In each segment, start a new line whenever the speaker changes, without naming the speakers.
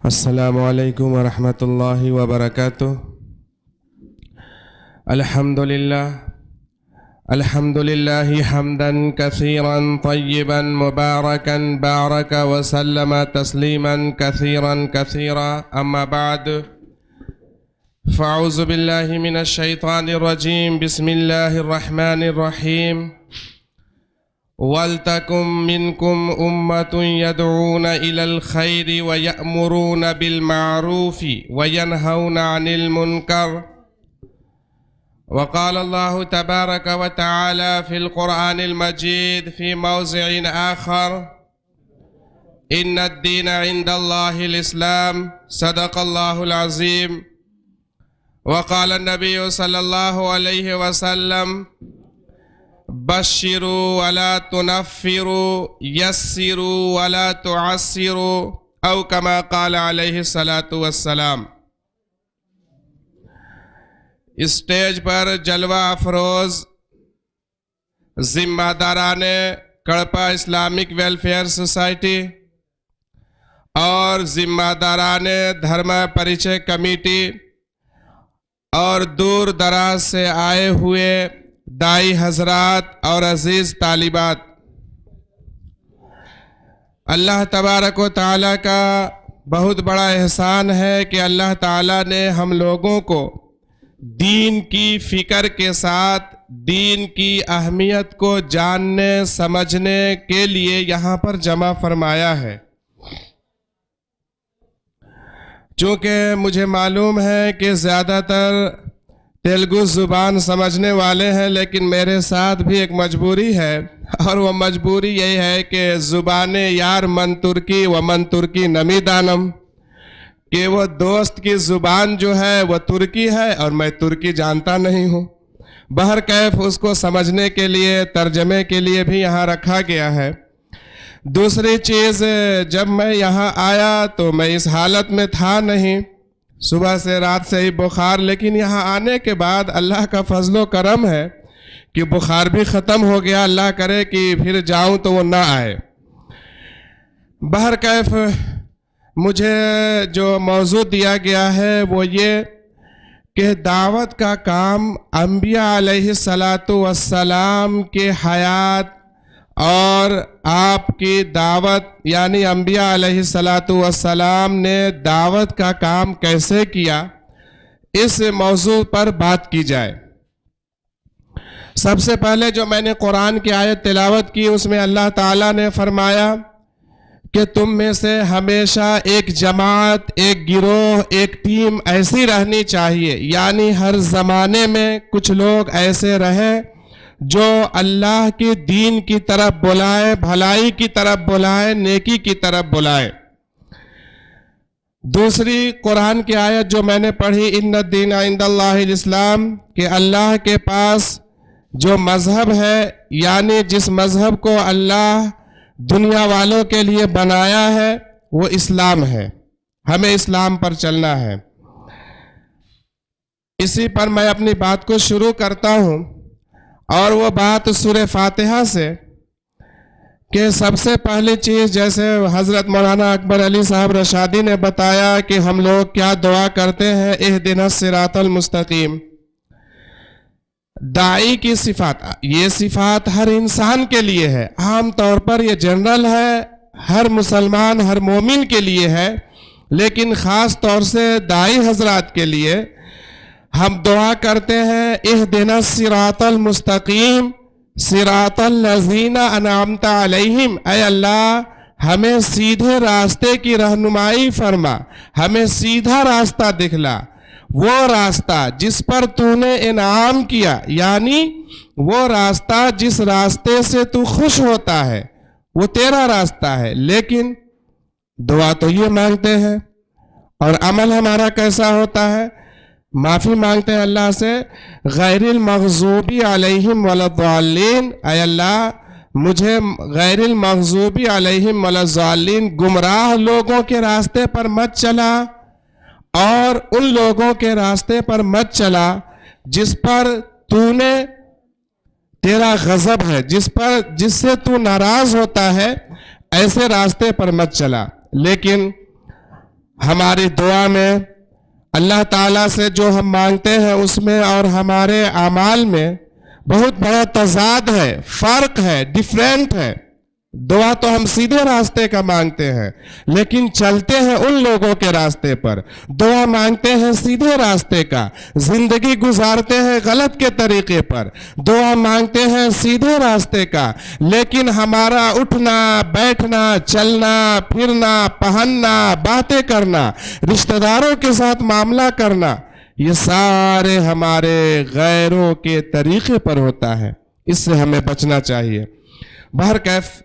السلام علیکم ورحمۃ اللہ وبرکاتہ۔ الحمد للہ حمدا کثیرا طیبا مبارکا بارک وسلم تسلیما کثیرا کثیرا، اما بعد فاعوذ باللہ من الشیطان الرجیم، بسم اللہ الرحمن الرحیم۔ وَلْتَكُن مِّنكُمْ أُمَّةٌ يَدْعُونَ إِلَى الْخَيْرِ وَيَأْمُرُونَ بِالْمَعْرُوفِ وَيَنْهَوْنَ عَنِ الْمُنكَرِ۔ وقال الله تبارك وتعالى في القرآن المجيد في موضع آخر: إن الدين عند الله الإسلام، صدق الله العظيم۔ وقال النبي صلى الله عليه وسلم: بشروا ولا تنفروا، يسروا ولا تعسروا، او كما قال علیہ الصلاۃ والسلام۔ اسٹیج پر جلوہ افروز ذمہ داران کڑپا اسلامک ویلفیئر سوسائٹی اور ذمہ داران دھرم پریچے کمیٹی اور دور دراز سے آئے ہوئے دائی حضرات اور عزیز طالبات، اللہ تبارک و تعالیٰ کا بہت بڑا احسان ہے کہ اللہ تعالیٰ نے ہم لوگوں کو دین کی فکر کے ساتھ دین کی اہمیت کو جاننے سمجھنے کے لیے یہاں پر جمع فرمایا ہے۔ چونکہ مجھے معلوم ہے کہ زیادہ تر تیلگو زبان سمجھنے والے ہیں، لیکن میرے ساتھ بھی ایک مجبوری ہے، اور وہ مجبوری یہی ہے کہ زبان یار من ترکی و من ترکی نمی دانم، کہ وہ دوست کی زبان جو ہے وہ ترکی ہے اور میں ترکی جانتا نہیں ہوں۔ بہرکیف اس کو سمجھنے کے لیے ترجمے کے لیے بھی یہاں رکھا گیا ہے۔ دوسری چیز، جب میں یہاں آیا تو میں اس حالت میں تھا نہیں، صبح سے رات سے ہی بخار، لیکن یہاں آنے کے بعد اللہ کا فضل و کرم ہے کہ بخار بھی ختم ہو گیا۔ اللہ کرے کہ پھر جاؤں تو وہ نہ آئے۔ بہرکیف مجھے جو موضوع دیا گیا ہے وہ یہ کہ دعوت کا کام انبیاء علیہ الصلاۃ والسلام کے حیات اور آپ کی دعوت، یعنی انبیاء علیہ الصلاۃ والسلام نے دعوت کا کام کیسے کیا، اس موضوع پر بات کی جائے۔ سب سے پہلے جو میں نے قرآن کی آیت تلاوت کی، اس میں اللہ تعالیٰ نے فرمایا کہ تم میں سے ہمیشہ ایک جماعت، ایک گروہ، ایک ٹیم ایسی رہنی چاہیے، یعنی ہر زمانے میں کچھ لوگ ایسے رہیں جو اللہ کی دین کی طرف بلائے، بھلائی کی طرف بلائے، نیکی کی طرف بلائے۔ دوسری قرآن کی آیت جو میں نے پڑھی، ان الدین عند اللہ الاسلام، کہ اللہ کے پاس جو مذہب ہے، یعنی جس مذہب کو اللہ دنیا والوں کے لیے بنایا ہے، وہ اسلام ہے۔ ہمیں اسلام پر چلنا ہے۔ اسی پر میں اپنی بات کو شروع کرتا ہوں، اور وہ بات سورہ فاتحہ سے، کہ سب سے پہلی چیز، جیسے حضرت مولانا اکبر علی صاحب رشادی نے بتایا کہ ہم لوگ کیا دعا کرتے ہیں، اہدنا الصراط المستقیم۔ داعی کی صفات، یہ صفات ہر انسان کے لیے ہے، عام طور پر یہ جنرل ہے، ہر مسلمان ہر مومن کے لیے ہے، لیکن خاص طور سے داعی حضرات کے لیے ہم دعا کرتے ہیں، اہدنا الصراط المستقیم صراط الذین انعمت علیہم، اے اللہ ہمیں سیدھے راستے کی رہنمائی فرما، ہمیں سیدھا راستہ دکھلا، وہ راستہ جس پر تو نے انعام کیا، یعنی وہ راستہ جس راستے سے تو خوش ہوتا ہے، وہ تیرا راستہ ہے۔ لیکن دعا تو یہ مانگتے ہیں، اور عمل ہمارا کیسا ہوتا ہے؟ معافی مانگتے ہیں اللہ سے، غیر المغضوب علیہم ولا الضالین، اے اللہ مجھے غیر المغضوب علیہم ولا الضالین، گمراہ لوگوں کے راستے پر مت چلا، اور ان لوگوں کے راستے پر مت چلا جس پر تو نے تیرا غضب ہے، جس سے تو ناراض ہوتا ہے، ایسے راستے پر مت چلا۔ لیکن ہماری دعا میں اللہ تعالیٰ سے جو ہم مانگتے ہیں اس میں اور ہمارے اعمال میں بہت بڑا تضاد ہے، فرق ہے، ڈیفرنٹ ہے۔ دعا تو ہم سیدھے راستے کا مانگتے ہیں، لیکن چلتے ہیں ان لوگوں کے راستے پر۔ دعا مانگتے ہیں سیدھے راستے کا، زندگی گزارتے ہیں غلط کے طریقے پر۔ دعا مانگتے ہیں سیدھے راستے کا، لیکن ہمارا اٹھنا بیٹھنا، چلنا پھرنا، پہننا، باتیں کرنا، رشتہ داروں کے ساتھ معاملہ کرنا، یہ سارے ہمارے غیروں کے طریقے پر ہوتا ہے۔ اس سے ہمیں بچنا چاہیے۔ بہرکیف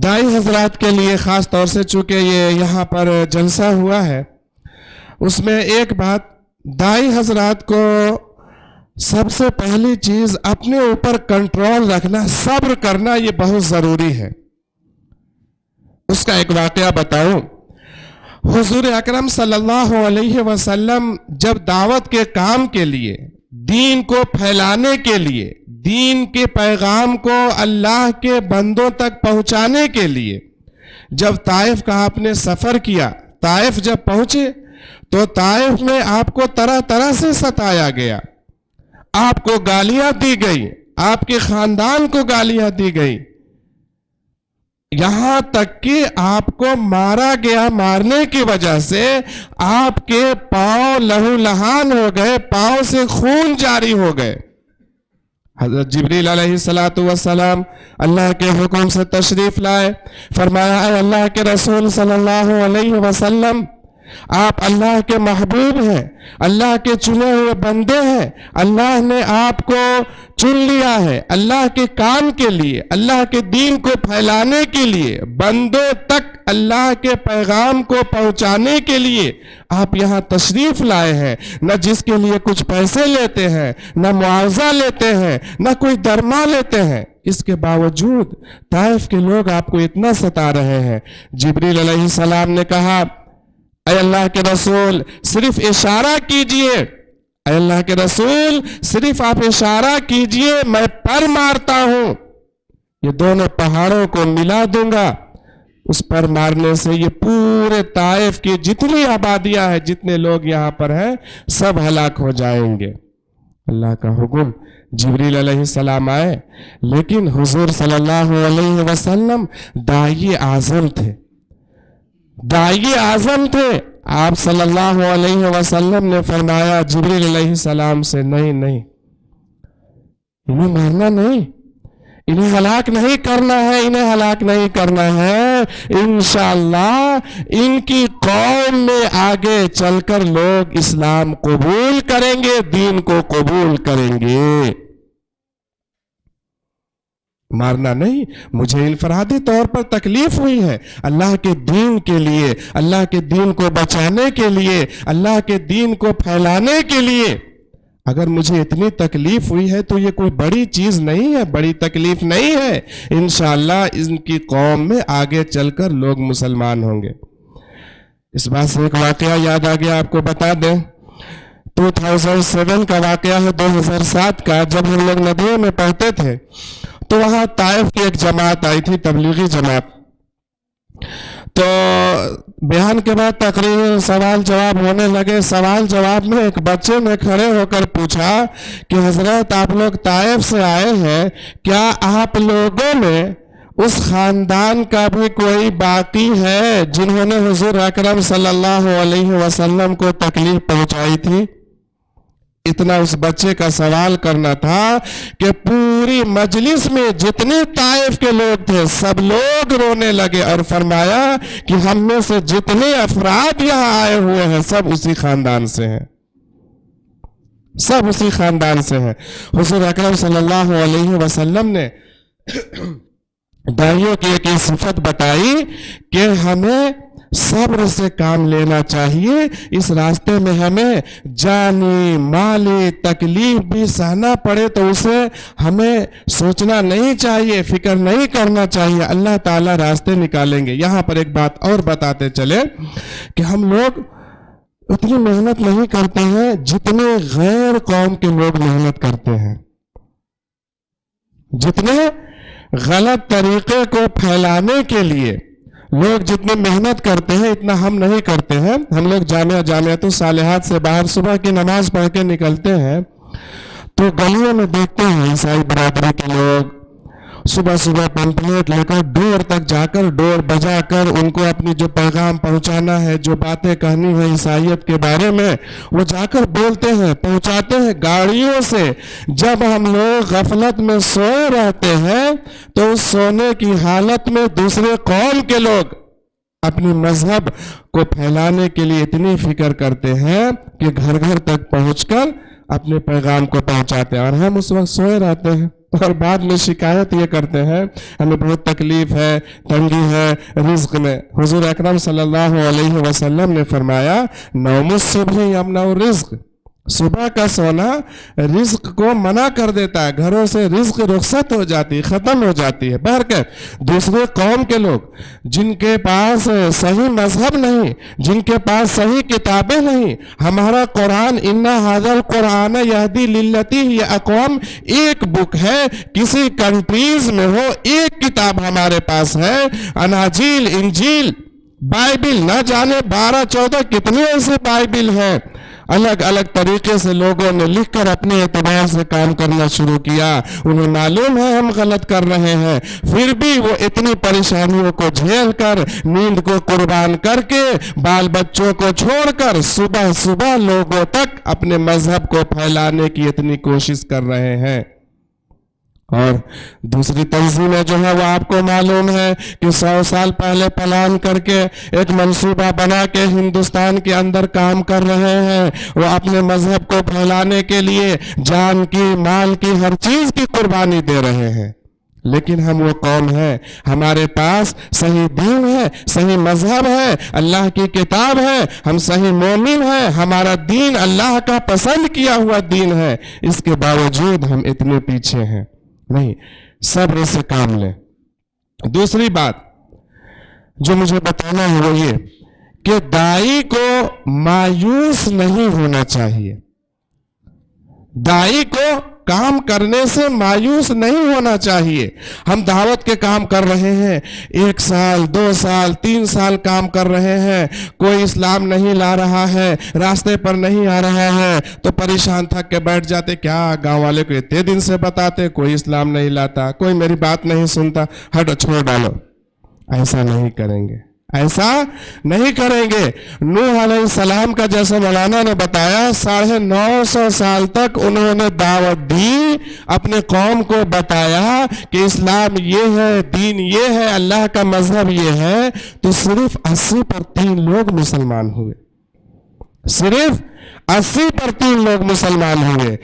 دائی حضرات کے لیے خاص طور سے چونکہ یہ یہاں پر جلسہ ہوا ہے، اس میں ایک بات، دائی حضرات کو سب سے پہلی چیز اپنے اوپر کنٹرول رکھنا، صبر کرنا، یہ بہت ضروری ہے۔ اس کا ایک واقعہ بتاؤں۔ حضور اکرم صلی اللہ علیہ وسلم جب دعوت کے کام کے لیے، دین کو پھیلانے کے لیے، دین کے پیغام کو اللہ کے بندوں تک پہنچانے کے لیے جب طائف کا آپ نے سفر کیا، طائف جب پہنچے تو طائف میں آپ کو طرح طرح سے ستایا گیا، آپ کو گالیاں دی گئی، آپ کے خاندان کو گالیاں دی گئی، یہاں تک کہ آپ کو مارا گیا۔ مارنے کی وجہ سے آپ کے پاؤں لہو لہان ہو گئے، پاؤں سے خون جاری ہو گئے۔ حضرت جبریل علیہ السلام اللہ کے حکم سے تشریف لائے، فرمایا اے اللہ کے رسول صلی اللہ علیہ وسلم، آپ اللہ کے محبوب ہیں، اللہ کے چنے ہوئے بندے ہیں، اللہ نے آپ کو چن لیا ہے اللہ کے کام کے لیے، اللہ کے دین کو پھیلانے کے لیے، بندوں تک اللہ کے پیغام کو پہنچانے کے لیے آپ یہاں تشریف لائے ہیں۔ نہ جس کے لیے کچھ پیسے لیتے ہیں، نہ معاوضہ لیتے ہیں، نہ کوئی درما لیتے ہیں، اس کے باوجود طائف کے لوگ آپ کو اتنا ستا رہے ہیں۔ جبریل علیہ السلام نے کہا اے اللہ کے رسول صرف اشارہ کیجئے، اے اللہ کے رسول صرف آپ اشارہ کیجئے، میں پر مارتا ہوں، یہ دونوں پہاڑوں کو ملا دوں گا۔ اس پر مارنے سے یہ پورے طائف کی جتنی آبادیاں ہیں، جتنے لوگ یہاں پر ہیں، سب ہلاک ہو جائیں گے۔ اللہ کا حکم، جبریل علیہ السلام آئے، لیکن حضور صلی اللہ علیہ وسلم داعی اعظم تھے، داعی اعظم تھے۔ آپ صلی اللہ علیہ وسلم نے فرمایا جبریل علیہ السلام سے، نہیں نہیں، انہیں مارنا نہیں، انہیں ہلاک نہیں کرنا ہے، انہیں ہلاک نہیں کرنا ہے، انشاءاللہ ان کی قوم میں آگے چل کر لوگ اسلام قبول کریں گے، دین کو قبول کریں گے، مارنا نہیں۔ مجھے انفرادی طور پر تکلیف ہوئی ہے، اللہ کے دین کے لیے، اللہ کے دین کو بچانے کے لیے، اللہ کے دین کو پھیلانے کے لیے اگر مجھے اتنی تکلیف ہوئی ہے تو یہ کوئی بڑی چیز نہیں ہے، بڑی تکلیف نہیں ہے، انشاءاللہ ان کی قوم میں آگے چل کر لوگ مسلمان ہوں گے۔ اس بات سے ایک واقعہ یاد آ گیا، آپ کو بتا دیں، 2007 کا واقعہ ہے، 2007 کا، جب ہم لوگ ندیوں میں پڑھتے تھے تو وہاں طائف کی ایک جماعت آئی تھی، تبلیغی جماعت۔ تو بیان کے بعد تقریر سوال جواب ہونے لگے، سوال جواب میں ایک بچے نے کھڑے ہو کر پوچھا کہ حضرت آپ لوگ طائف سے آئے ہیں، کیا آپ لوگوں میں اس خاندان کا بھی کوئی باقی ہے جنہوں نے حضور اکرم صلی اللہ علیہ وسلم کو تکلیف پہنچائی تھی؟ اتنا اس بچے کا سوال کرنا تھا کہ پوری مجلس میں جتنے طائف کے لوگ تھے سب لوگ رونے لگے اور فرمایا کہ ہم میں سے جتنے افراد یہاں آئے ہوئے ہیں سب اسی خاندان سے ہیں، سب اسی خاندان سے ہیں۔ حضور اکرم صلی اللہ علیہ وسلم نے داعیوں کی ایک صفت بتائی کہ ہمیں صبر سے کام لینا چاہیے، اس راستے میں ہمیں جانی مالی تکلیف بھی سہنا پڑے تو اسے ہمیں سوچنا نہیں چاہیے، فکر نہیں کرنا چاہیے، اللہ تعالیٰ راستے نکالیں گے۔ یہاں پر ایک بات اور بتاتے چلے کہ ہم لوگ اتنی محنت نہیں کرتے ہیں جتنے غیر قوم کے لوگ محنت کرتے ہیں، جتنے غلط طریقے کو پھیلانے کے لیے لوگ جتنی محنت کرتے ہیں اتنا ہم نہیں کرتے ہیں. ہم لوگ جامعۃ الصالحات سے باہر صبح کی نماز پڑھ کے نکلتے ہیں تو گلیوں میں دیکھتے ہیں عیسائی برادری کے لوگ صبح صبح پمپلیٹ لے کر ڈور تک جا کر ڈور بجا کر ان کو اپنی جو پیغام پہنچانا ہے، جو باتیں کہنی ہے عیسائیت کے بارے میں، وہ جا کر بولتے ہیں، پہنچاتے ہیں گاڑیوں سے. جب ہم لوگ غفلت میں سوئے رہتے ہیں تو اس سونے کی حالت میں دوسرے قوم کے لوگ اپنے مذہب کو پھیلانے کے لیے اتنی فکر کرتے ہیں کہ گھر گھر تک پہنچ کر اپنے پیغام کو پہنچاتے ہیں، اور ہم اس وقت سوئے رہتے ہیں اور بعد میں شکایت یہ کرتے ہیں ہمیں بہت تکلیف ہے، تنگی ہے رزق میں. حضور اکرم صلی اللہ علیہ وسلم نے فرمایا نوم الصبح یمنع الرزق، صبح کا سونا رزق کو منع کر دیتا ہے، گھروں سے رزق رخصت ہو جاتی ہے، ختم ہو جاتی ہے. بہرکیف دوسرے قوم کے لوگ جن کے پاس صحیح مذہب نہیں، جن کے پاس صحیح کتابیں نہیں، ہمارا قرآن اِنَّ هَذَا الْقُرْآنَ يَهْدِي لِلَّتِي هِيَ أَقْوَمُ ایک بک ہے، کسی کنٹریز میں ہو ایک کتاب ہمارے پاس ہے. اناجیل، انجیل، بائبل نہ جانے 12-14 کتنے ایسے بائبل ہیں. الگ الگ طریقے سے لوگوں نے لکھ کر اپنے اعتبار سے کام کرنا شروع کیا. انہیں معلوم ہے ہم غلط کر رہے ہیں، پھر بھی وہ اتنی پریشانیوں کو جھیل کر، نیند کو قربان کر کے، بال بچوں کو چھوڑ کر صبح صبح لوگوں تک اپنے مذہب کو پھیلانے کی اتنی کوشش کر رہے ہیں. اور دوسری تنظیمیں جو ہے وہ آپ کو معلوم ہے کہ 100 سال پہلے پلان کر کے ایک منصوبہ بنا کے ہندوستان کے اندر کام کر رہے ہیں. وہ اپنے مذہب کو پھیلانے کے لیے جان کی، مال کی، ہر چیز کی قربانی دے رہے ہیں. لیکن ہم وہ قوم ہے، ہمارے پاس صحیح دین ہے، صحیح مذہب ہے، اللہ کی کتاب ہے، ہم صحیح مومن ہیں، ہمارا دین اللہ کا پسند کیا ہوا دین ہے. اس کے باوجود ہم اتنے پیچھے ہیں. نہیں، صبر سے کام لیں. دوسری بات جو مجھے بتانا ہے وہ یہ کہ داعی کو مایوس نہیں ہونا چاہیے. داعی کو کام کرنے سے مایوس نہیں ہونا چاہیے. ہم دعوت کے کام کر رہے ہیں، 1 سال 2 سال 3 سال کام کر رہے ہیں، کوئی اسلام نہیں لا رہا ہے، راستے پر نہیں آ رہا ہے تو پریشان تھک کے بیٹھ جاتے. کیا گاؤں والے کو اتنے دن سے بتاتے کوئی اسلام نہیں لاتا، کوئی میری بات نہیں سنتا، ہٹو چھوڑ ڈالو. ایسا نہیں کریں گے، ایسا نہیں کریں گے. نوح علیہ السلام کا جیسے مولانا نے بتایا 950 سال تک انہوں نے دعوت دی، اپنے قوم کو بتایا کہ اسلام یہ ہے، دین یہ ہے، اللہ کا مذہب یہ ہے، تو صرف 80 پر 3 لوگ مسلمان ہوئے. صرف 80 پر 3 لوگ مسلمان ہوئے.